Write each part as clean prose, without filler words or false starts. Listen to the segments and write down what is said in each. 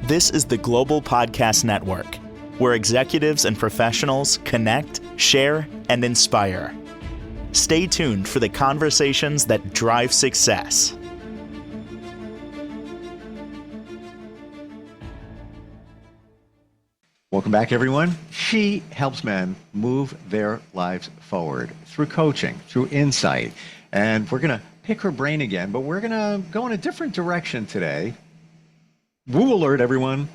This is the Global Podcast Network, where executives and professionals connect, share, and inspire. Stay tuned for the conversations that drive success. Welcome back, everyone. She helps men move their lives forward through coaching, through insight. And we're going to pick her brain again, but we're going to go in a different direction today. Woo alert, everyone.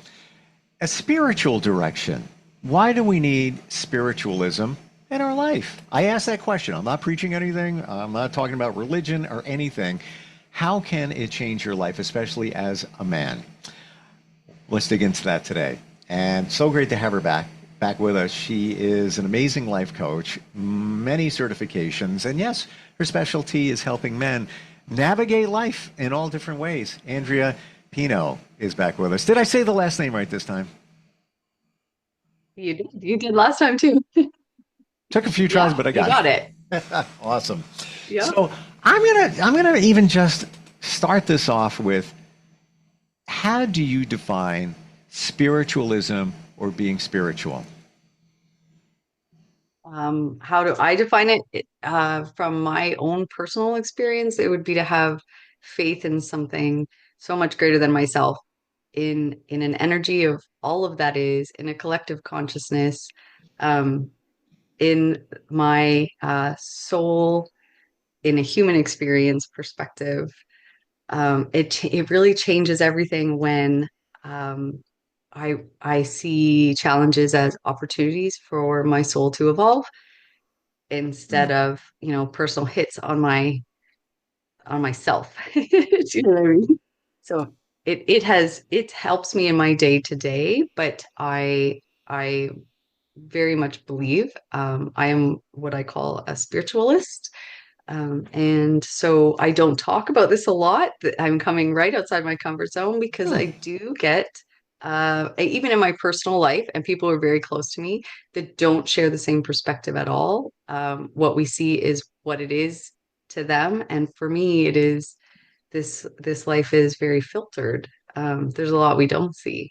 A spiritual direction. Why do we need spiritualism in our life? I asked that question. I'm not preaching anything. I'm not talking about religion or anything. How can it change your life, especially as a man? Let's dig into that today. And so great to have her back with us. She is an amazing life coach, many certifications, and yes, her specialty is helping men navigate life in all different ways. Andrea Pineau is back with us. Did I say the last name right this time? You did. You did last time too. Took a few tries, but I got it. Awesome. Yeah. So I'm gonna even just start this off with, how do you define spiritualism or being spiritual? How do I define it? From my own personal experience, it would be to have faith in something so much greater than myself, in an energy of all of that is, in a collective consciousness, in my soul, in a human experience perspective. It really changes everything when I see challenges as opportunities for my soul to evolve instead of, personal hits on myself. Do you know what I mean? So it helps me in my day to day, but I very much believe I am what I call a spiritualist. And so I don't talk about this a lot. I'm coming right outside my comfort zone because I do get, even in my personal life, and people are very close to me that don't share the same perspective at all. What we see is what it is to them. And for me, it is this life is very filtered. There's a lot we don't see.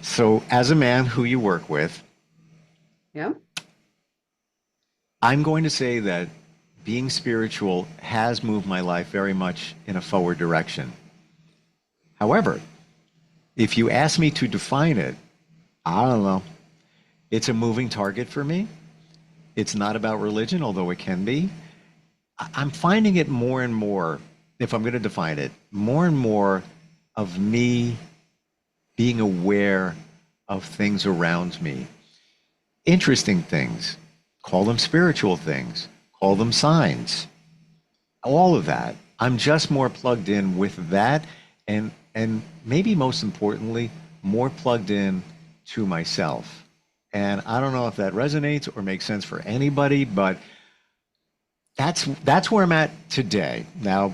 So as a man who you work with, Yeah. I'm going to say that being spiritual has moved my life very much in a forward direction. However, if you ask me to define it, I don't know. It's a moving target for me. It's not about religion, although it can be. I'm finding it more and more, if I'm going to define it, more and more of me being aware of things around me. Interesting things. Call them spiritual things. Call them signs. All of that. I'm just more plugged in with that, and maybe most importantly, more plugged in to myself. And I don't know if that resonates or makes sense for anybody, but that's where I'm at today. Now,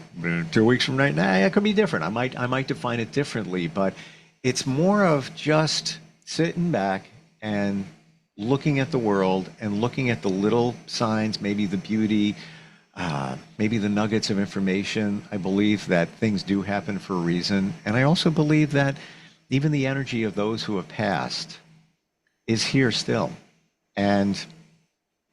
2 weeks from right now, it could be different. I might define it differently, but it's more of just sitting back and looking at the world and looking at the little signs, maybe the beauty, maybe the nuggets of information. I believe that things do happen for a reason. And I also believe that even the energy of those who have passed is here still. And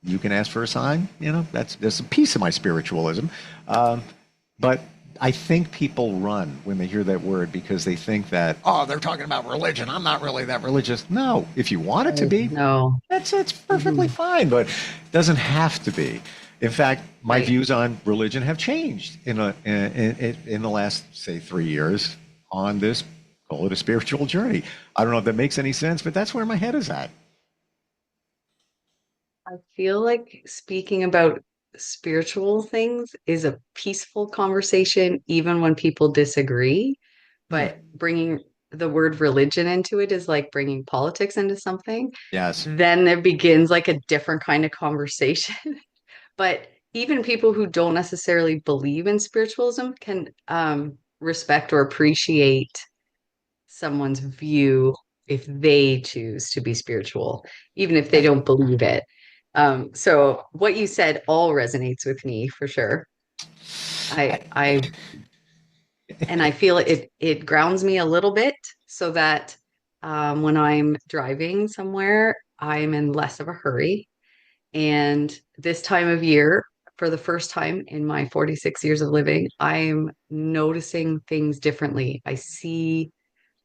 you can ask for a sign, that's a piece of my spiritualism. But I think people run when they hear that word because they think that, oh, they're talking about religion. I'm not really that religious. No, if you want it to be, No. that's perfectly fine, but it doesn't have to be. In fact, my views on religion have changed in the last, say, 3 years on this, call it a spiritual journey. I don't know if that makes any sense, but that's where my head is at. I feel like speaking about spiritual things is a peaceful conversation, even when people disagree. But bringing the word religion into it is like bringing politics into something. Yes. Then there begins like a different kind of conversation. But even people who don't necessarily believe in spiritualism can respect or appreciate someone's view if they choose to be spiritual, even if they don't believe it. So what you said all resonates with me for sure. I and I feel it grounds me a little bit so that when I'm driving somewhere, I'm in less of a hurry. And this time of year, for the first time in my 46 years of living, I'm noticing things differently. I see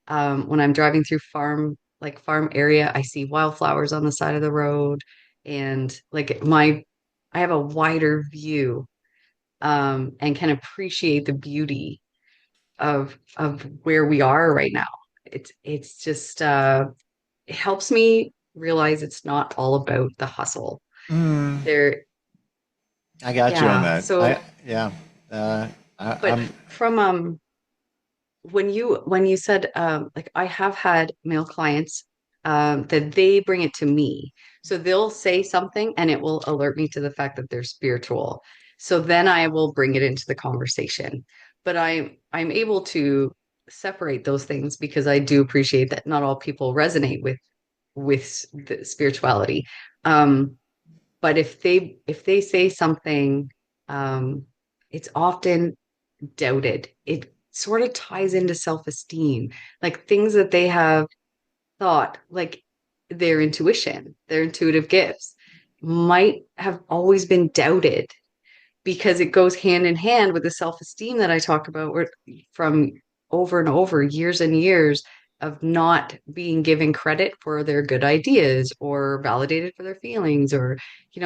when I'm driving through farm area, I see wildflowers on the side of the road, and I have a wider view and can appreciate the beauty of where we are right now. It's just it helps me realize it's not all about the hustle. Mm, There, I got you on yeah. that. So, Yeah. Uh, but I'm, from when you said like I have had male clients that they bring it to me. So they'll say something and it will alert me to the fact that they're spiritual. So then I will bring it into the conversation. But I'm able to separate those things because I do appreciate that not all people resonate with the spirituality. Um, but if they say something, um, it's often doubted. It sort of ties into self-esteem, like things that they have thought, like their intuitive gifts might have always been doubted because it goes hand in hand with the self-esteem that I talk about where from over and over years and years of not being given credit for their good ideas or validated for their feelings or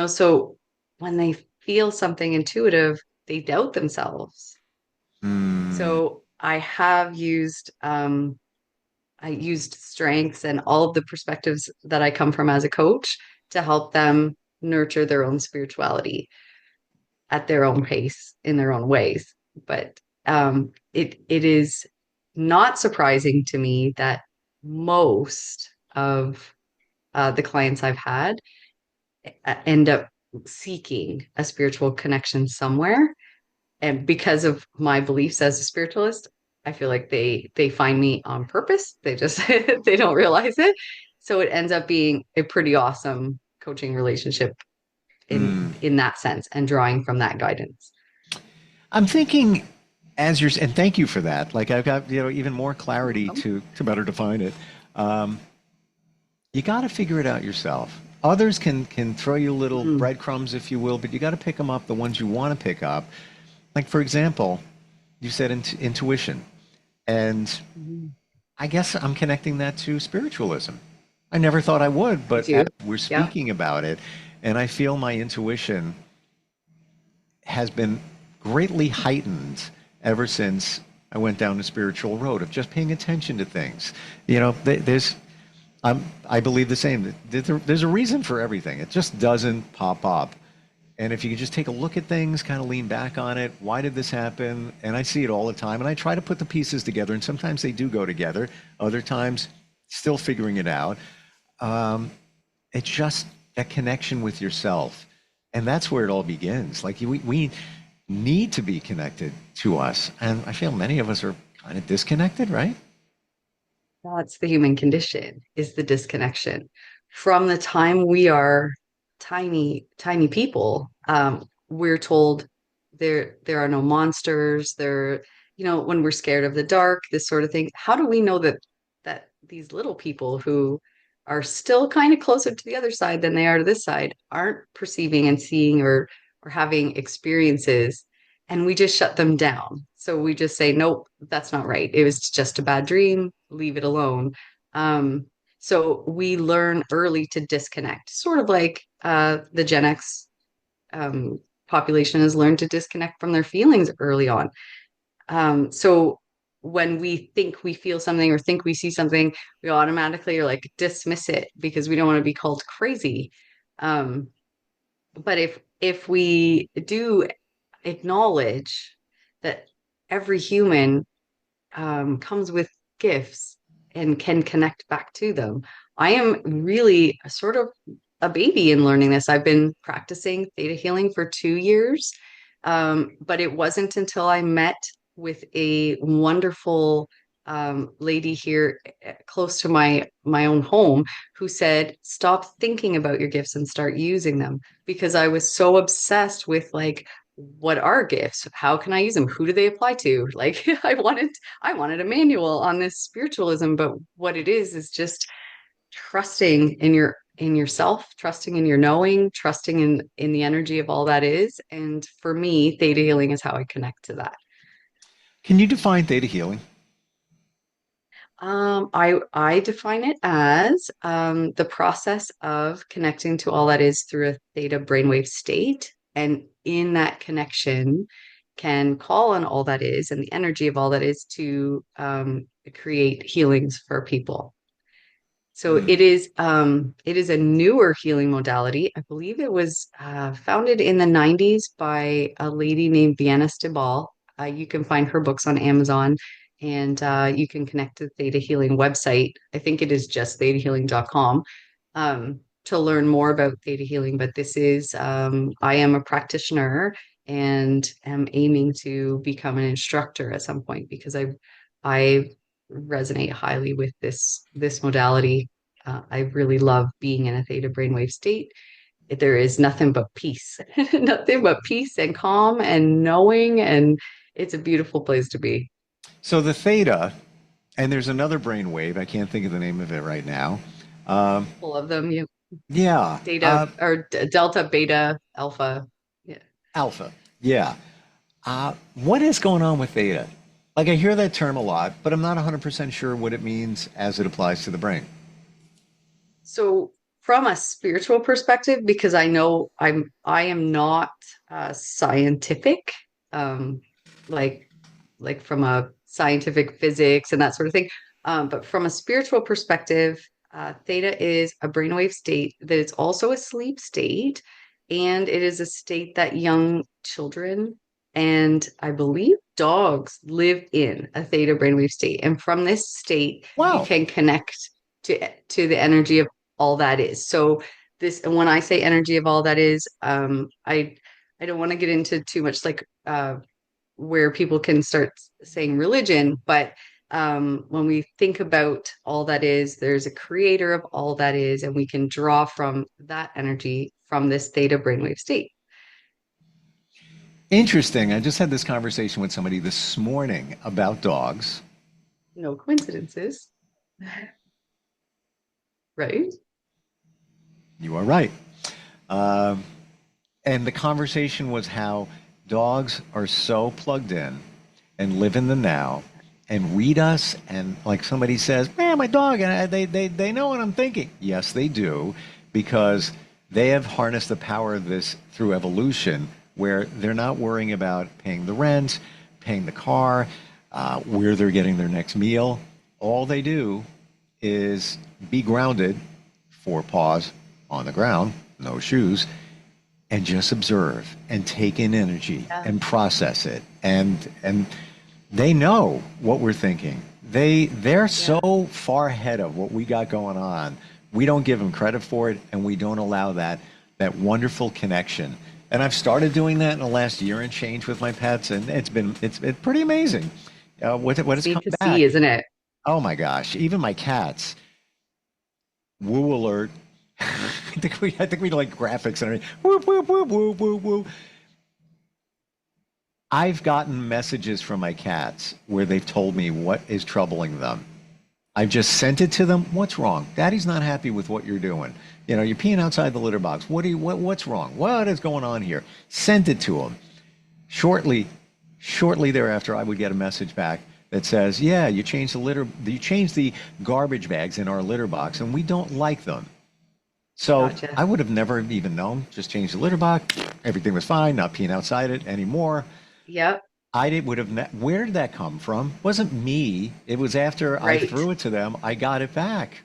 so when they feel something intuitive, they doubt themselves. mm, So I used strengths and all of the perspectives that I come from as a coach to help them nurture their own spirituality at their own pace in their own ways. But it is not surprising to me that most of the clients I've had end up seeking a spiritual connection somewhere. And because of my beliefs as a spiritualist, I feel like they find me on purpose. They just they don't realize it. So it ends up being a pretty awesome coaching relationship mm. in that sense and drawing from that guidance. I'm thinking as you're, and thank you for that. Like I've got, even more clarity Welcome. to better define it. You got to figure it out yourself. Others can throw you little Mhm. breadcrumbs, if you will, but you got to pick them up, the ones you want to pick up. Like, for example, you said intuition. And Mhm. I guess I'm connecting that to spiritualism. I never thought I would, Me but as too. we're Yeah. speaking about it, and I feel my intuition has been greatly heightened ever since I went down the spiritual road of just paying attention to things. There's I believe the same. There's a reason for everything. It just doesn't pop up. And if you could just take a look at things, kind of lean back on it, why did this happen? And I see it all the time. And I try to put the pieces together. And sometimes they do go together. Other times, still figuring it out. It's just that connection with yourself. And that's where it all begins. Like we need to be connected to us. And I feel many of us are kind of disconnected, right? That's the human condition, is the disconnection. From the time we are tiny people, we're told there are no monsters. When we're scared of the dark, this sort of thing. How do we know that these little people who are still kind of closer to the other side than they are to this side aren't perceiving and seeing or having experiences and we just shut them down. So we just say, nope, that's not right. It was just a bad dream. Leave it alone. Um, so we learn early to disconnect, sort of like the Gen X um, population has learned to disconnect from their feelings early on. So when we think we feel something or think we see something, we automatically are like dismiss it because we don't want to be called crazy. Um, but if we do acknowledge that every human comes with gifts and can connect back to them. I am really sort of a baby in learning this. I've been practicing theta healing for 2 years, but it wasn't until I met with a wonderful lady here close to my own home who said, "Stop thinking about your gifts and start using them." Because I was so obsessed with like what are gifts? How can I use them? Who do they apply to? Like I wanted a manual on this spiritualism, but what it is just trusting in yourself, trusting in your knowing, trusting in the energy of all that is. And for me, theta healing is how I connect to that. Can you define theta healing? I define it as the process of connecting to all that is through a theta brainwave state, and in that connection, can call on all that is and the energy of all that is to create healings for people. So Hmm. it is a newer healing modality. I believe it was founded in the 90s by a lady named Vienna Stibal. You can find her books on Amazon, and you can connect to the Theta Healing website. I think it is just thetahealing.com to learn more about Theta Healing. But I am a practitioner and am aiming to become an instructor at some point because I resonate highly with this modality. I really love being in a theta brainwave state. There is nothing but peace, nothing but peace and calm and knowing, and it's a beautiful place to be. So the theta, and there's another brain wave. I can't think of the name of it right now. Um, Full of them, you yeah, theta or delta, beta, alpha. Yeah. alpha. Yeah. What is going on with theta? Like I hear that term a lot, but I'm not 100% sure what it means as it applies to the brain. So from a spiritual perspective, because I know I am not scientific, um, like from a scientific physics and that sort of thing. But from a spiritual perspective, theta is a brainwave state that it's also a sleep state, and it is a state that young children and I believe dogs live in a theta brainwave state. And from this state, you Wow. can connect to the energy of all that is. So this, and when I say energy of all that is, I don't want to get into too much like where people can start saying religion, but when we think about all that is, there's a creator of all that is, and we can draw from that energy from this theta brainwave state. Interesting. I just had this conversation with somebody this morning about dogs. No coincidences, right? You are right. Um, and the conversation was how dogs are so plugged in and live in the now and read us. And like somebody says, man, my dog, and they know what I'm thinking. Yes, they do, because they have harnessed the power of this through evolution, where they're not worrying about paying the rent, paying the car, where they're getting their next meal. All they do is be grounded, four paws on the ground, no shoes, and just observe and take in energy Yeah. and process it. And they know what we're thinking. They're Yeah. so far ahead of what we got going on. We don't give them credit for it, and we don't allow that wonderful connection. And I've started doing that in the last year and change with my pets, and it's pretty amazing. What It's has neat come to see, back. isn't it? Oh my gosh, even my cats. Woo alert. I think we like graphics and everything. Woo woo woo woo woo woo. I've gotten messages from my cats where they've told me what is troubling them. I've just sent it to them. What's wrong? Daddy's not happy with what you're doing. You're peeing outside the litter box. What's wrong? What is going on here? Sent it to them. Shortly, shortly thereafter, I would get a message back that says, "Yeah, you changed the garbage bags in our litter box, and we don't like them." So Gotcha. I would have never even known. Just changed the litter box. Everything was fine. Not peeing outside it anymore. Yep. I did, would have. Where did that come from? It wasn't me. It was after I Right. threw it to them. I got it back,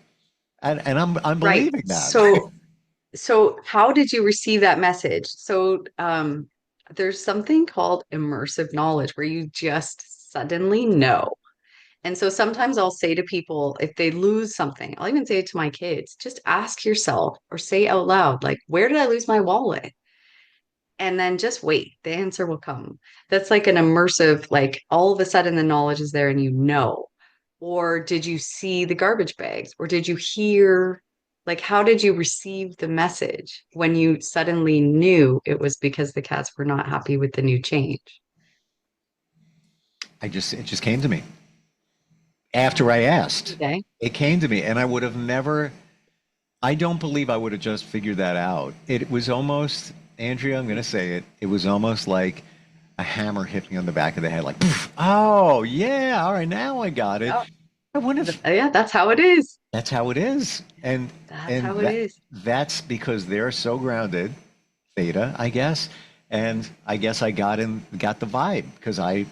and I'm Right. believing that. So how did you receive that message? So there's something called immersive knowledge where you just suddenly know. And so sometimes I'll say to people, if they lose something, I'll even say it to my kids, just ask yourself or say out loud, like, where did I lose my wallet? And then just wait, the answer will come. That's like an immersive, like all of a sudden the knowledge is there and you know. Or did you see the garbage bags? Or did you hear? Like, how did you receive the message when you suddenly knew it was because the cats were not happy with the new change? It just came to me after I asked. Okay. It came to me, and I would have never. I don't believe I would have just figured that out. It was almost, Andrea, I'm going to say it. It was almost like a hammer hit me on the back of the head, like, "Poof, oh yeah, all right, now I got it." Oh, I wouldn't have. yeah, that's how it is. That's how it is, That's and how it is. that's because they're so grounded, theta, I guess, and I guess I got the vibe because I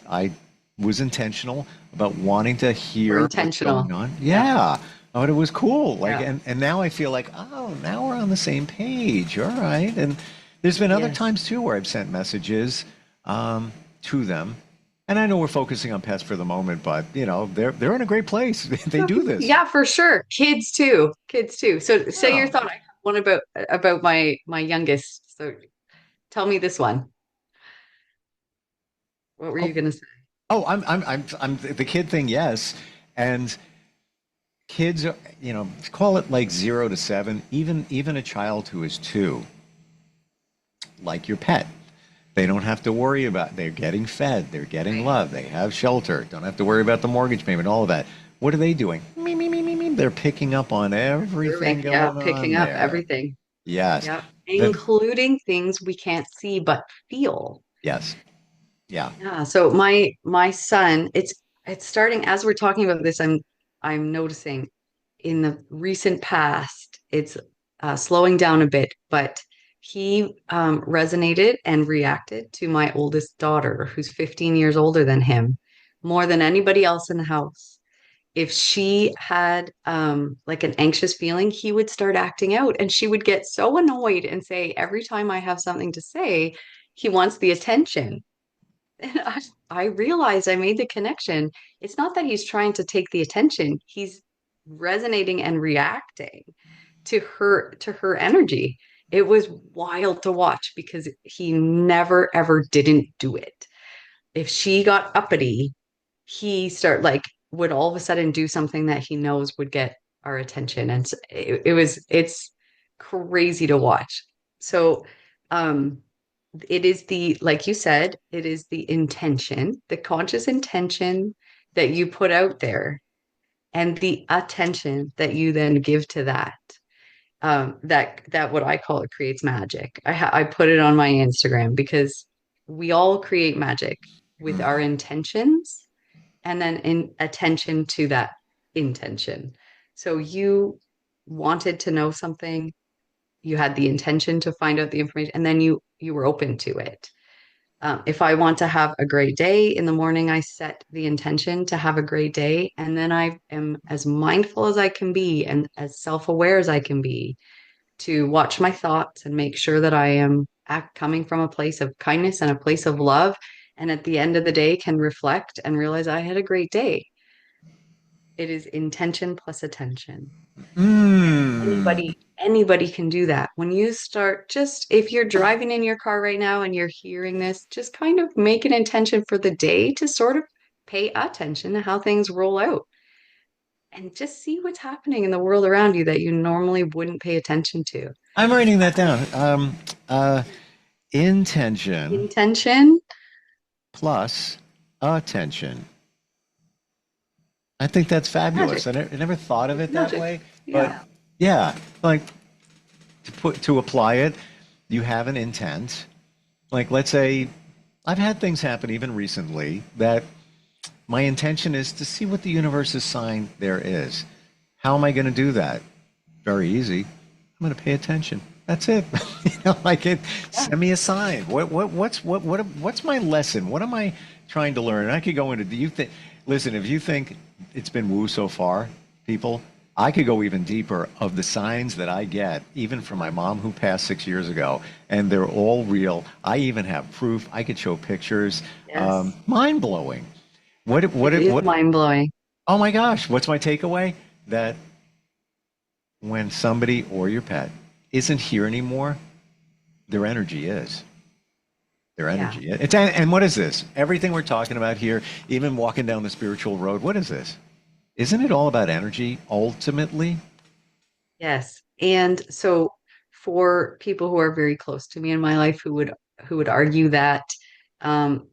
was intentional about wanting to We're hear what's intentional. going on. Yeah. Yeah, I thought it was cool. Like, Yeah. and now I feel like, oh, now we're on the same page. All right, and there's been other Yes. times too where I've sent messages to them. And I know we're focusing on pets for the moment, but they're in a great place. They do this. Yeah, for sure. Kids too. Kids too. So say your Yeah. thought. I have one about my youngest. So tell me this one. What were you Oh, gonna say? I'm the kid thing, yes. And kids are, call it like 0 to 7, even a child who is 2, like your pet. They don't have to worry about, they're getting fed, they're getting Right. love, they have shelter, don't have to worry about the mortgage payment, all of that. What are they doing? Me, me, me, me, me. They're picking up on everything Observing. Yeah, going picking on up there. everything. Yes. Yep. That, Including things we can't see but feel. yes. Yeah. Yeah. So my son, it's starting as we're talking about this, I'm noticing in the recent past, it's slowing down a bit, but he resonated and reacted to my oldest daughter, who's 15 years older than him, more than anybody else in the house. If she had like an anxious feeling, he would start acting out and she would get so annoyed and say, every time I have something to say, he wants the attention. And I realized I made the connection. It's not that he's trying to take the attention, he's resonating and reacting to her energy. It was wild to watch because he never ever didn't do it. If she got uppity, he start like would all of a sudden do something that he knows would get our attention. And it's crazy to watch. So it is the, like you said, it is the intention, the conscious intention that you put out there and the attention that you then give to that. That what I call it creates magic. I put it on my Instagram because we all create magic with our intentions and then in attention to that intention. So you wanted to know something, you had the intention to find out the information, and then you were open to it. If I want to have a great day in the morning, I set the intention to have a great day, and then I am as mindful as I can be and as self-aware as I can be to watch my thoughts and make sure that I am coming from a place of kindness and a place of love. And at the end of the day, can reflect and realize I had a great day. It is intention plus attention. Mm. Anybody can do that. When you start, just if you're driving in your car right now and you're hearing this, just kind of make an intention for the day to sort of pay attention to how things roll out and just see what's happening in the world around you that you normally wouldn't pay attention to. I'm writing that down. Intention Intention, plus attention. I think that's fabulous. magic. I never thought of It's it that magic. way, but Yeah. yeah, like to apply it, you have an intent. Like, let's say I've had things happen even recently that my intention is to see what the universe's sign there is. How am I going to do that? Very easy. I'm going to pay attention. That's it. Like it. Yeah. Send me a sign. What's my lesson? What am I trying to learn? And I could go into. Do you think? Listen, if you think it's been woo so far, people, I could go even deeper of the signs that I get, even from my mom who passed 6 years ago, and they're all real. I even have proof. I could show pictures. Yes. Mind blowing. It is What? mind blowing. Oh my gosh! What's my takeaway? That when somebody or your pet isn't here anymore, their energy is. Their Yeah. energy. And what is this? Everything we're talking about here, even walking down the spiritual road, what is this? Isn't it all about energy ultimately? Yes. And so for people who are very close to me in my life who would argue that from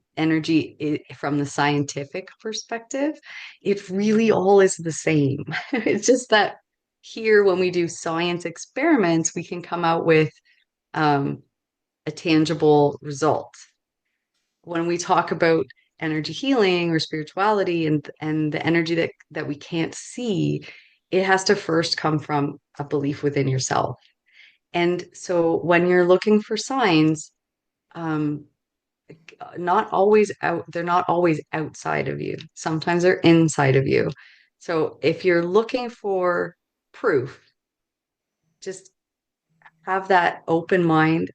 the scientific perspective, it really all is the same. It's just that here, when we do science experiments, we can come out with um, a tangible result. When we talk about energy healing or spirituality and the energy that we can't see, it has to first come from a belief within yourself. And so when you're looking for signs, um, not always out, they're not always outside of you. Sometimes they're inside of you. So if you're looking for proof, just have that open mind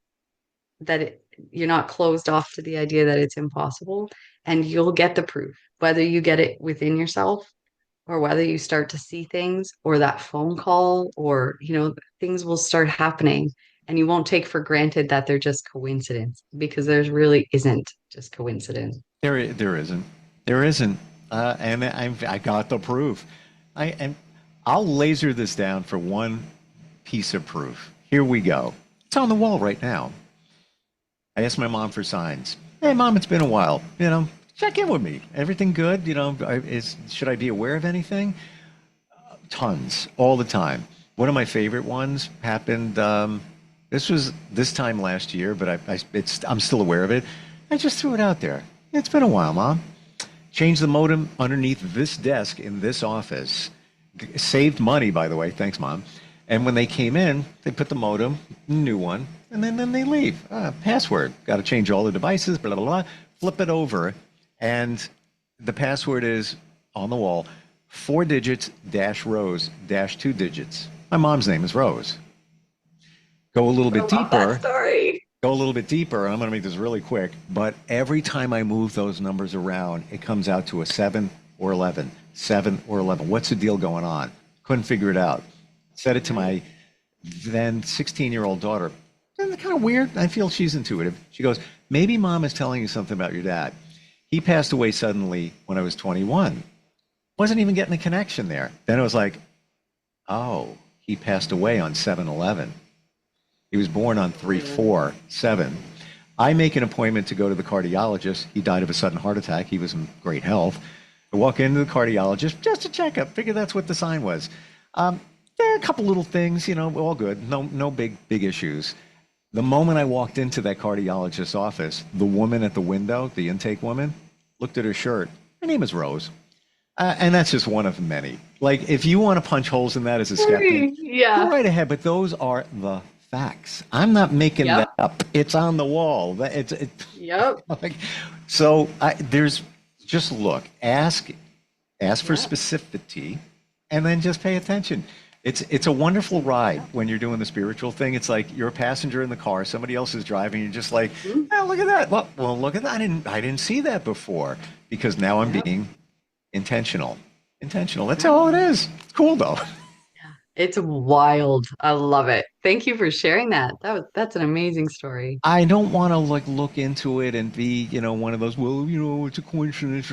that you're not closed off to the idea that it's impossible, and you'll get the proof, whether you get it within yourself or whether you start to see things or that phone call or, things will start happening and you won't take for granted that they're just coincidence because there's really isn't just coincidence. There isn't. There isn't. And I got the proof. And I'll laser this down for one piece of proof. Here we go. It's on the wall right now. I asked my mom for signs. Hey, mom, it's been a while. Check in with me. Everything good? Should I be aware of anything? Tons, all the time. One of my favorite ones happened. This was this time last year, but I'm still aware of it. I just threw it out there. It's been a while, Mom. Changed the modem underneath this desk in this office. Saved money, by the way. Thanks, Mom. And when they came in, they put the modem, new one, and then they leave. Password. Got to change all the devices, blah, blah, blah. Flip it over, and the password is on the wall, 4 digits, dash Rose, dash 2 digits. My mom's name is Rose. Go a little bit I love that deeper. story. Go a little bit deeper, and I'm going to make this really quick, but every time I move those numbers around, it comes out to a 7 or 11. 7 or 11. What's the deal going on? Couldn't figure it out. Said it to my then 16-year-old daughter. Isn't it kind of weird? I feel she's intuitive. She goes, maybe mom is telling you something about your dad. He passed away suddenly when I was 21. Wasn't even getting a connection there. Then it was like, oh, he passed away on 7/11. He was born on 3/4/7. I make an appointment to go to the cardiologist. He died of a sudden heart attack. He was in great health. I walk into the cardiologist just to check up. Figure that's what the sign was. There are a couple little things, all good. No big issues. The moment I walked into that cardiologist's office, the woman at the window, the intake woman, looked at her shirt. Her name is Rose. And that's just one of many. Like, if you want to punch holes in that as a skeptic, Yeah. go right ahead. But those are the facts. I'm not making Yep. that up. It's on the wall. Yep. Like, so there's just look, ask for specificity, and then just pay attention. It's a wonderful ride when you're doing the spiritual thing. It's like you're a passenger in the car, somebody else is driving, you're just like, oh, look at that. Well, look at that. I didn't see that before because now I'm being intentional. Intentional. That's all it is. It's cool though. It's wild. I love it. Thank you for sharing that. That's an amazing story. I don't want to look into it and be, one of those, well, it's a coincidence.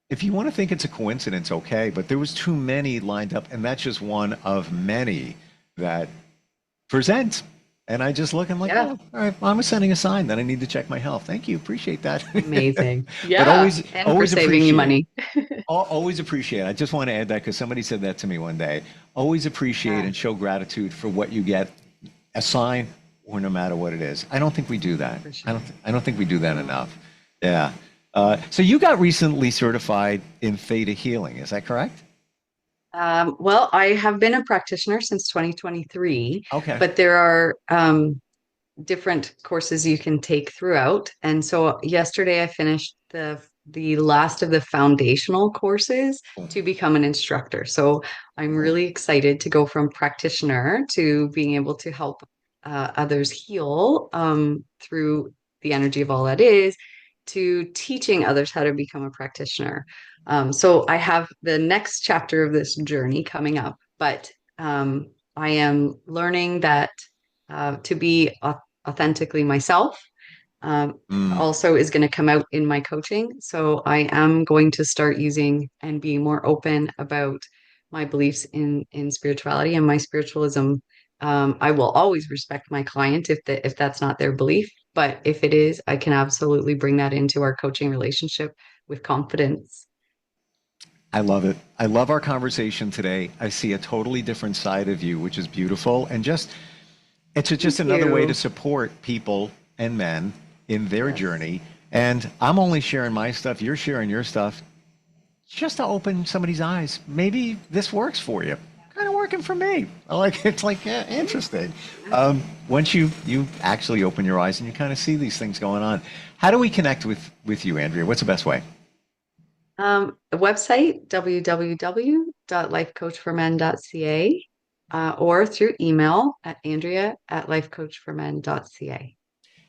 If you want to think it's a coincidence, okay, but there was too many lined up, and that's just one of many that present. And I just look, I'm like, Yeah. oh, all right, well, I'm sending a sign that I need to check my health. Thank you, appreciate that. Amazing. But Yeah. always, And for always saving you money. always appreciate. I just want to add that because somebody said that to me one day. Always appreciate Yeah. and show gratitude for what you get, a sign or no matter what it is. I don't think we do that. For sure. I don't think we do that enough. Yeah. So you got recently certified in Theta Healing, is that correct? Well, I have been a practitioner since 2023, Okay. but there are different courses you can take throughout. And so yesterday I finished the last of the foundational courses Cool. to become an instructor. So I'm really excited to go from practitioner to being able to help others heal through the energy of all that is to teaching others how to become a practitioner. So I have the next chapter of this journey coming up, but I am learning that to be authentically myself Mm. also is going to come out in my coaching. So I am going to start using and being more open about my beliefs in spirituality and my spiritualism. I will always respect my client if that's not their belief, but if it is, I can absolutely bring that into our coaching relationship with confidence. I love it. I love our conversation today. I see a totally different side of you, which is beautiful. And just Thank another way to you. support people and men in their Yes. journey. And I'm only sharing my stuff, you're sharing your stuff, just to open somebody's eyes. Maybe this works for you. Kind of working for me. I like it's like yeah, interesting. Once you actually open your eyes and you kind of see these things going on, how do we connect with you, Andrea? What's the best way? Website www.lifecoachformen.ca, or through email at andrea@lifecoachformen.ca.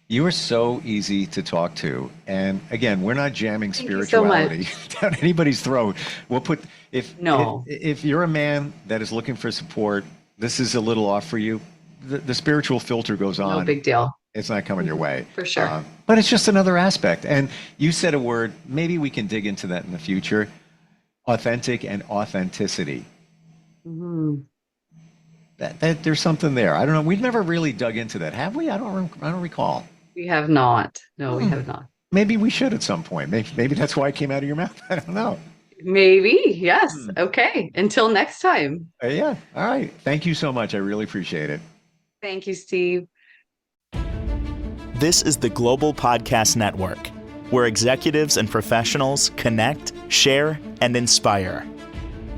You are so easy to talk to. And again, we're not jamming Thank you so spirituality much. down anybody's throat. We'll put No, if you're a man that is looking for support, this is a little off for you. The spiritual filter goes no on. big deal. It's not coming your way. For sure. But it's just another aspect. And you said a word, maybe we can dig into that in the future. Authentic and authenticity. Mhm. That there's something there. I don't know. We've never really dug into that, have we? I don't recall. We have not. No, we Hmm. have not. Maybe we should at some point. Maybe that's why it came out of your mouth. I don't know. Maybe. Yes. Hmm. Okay. Until next time. Yeah. All right. Thank you so much. I really appreciate it. Thank you, Steve. This is the Global Podcast Network, where executives and professionals connect, share, and inspire.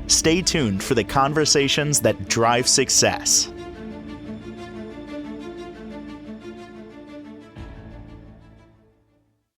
Stay tuned for the conversations that drive success.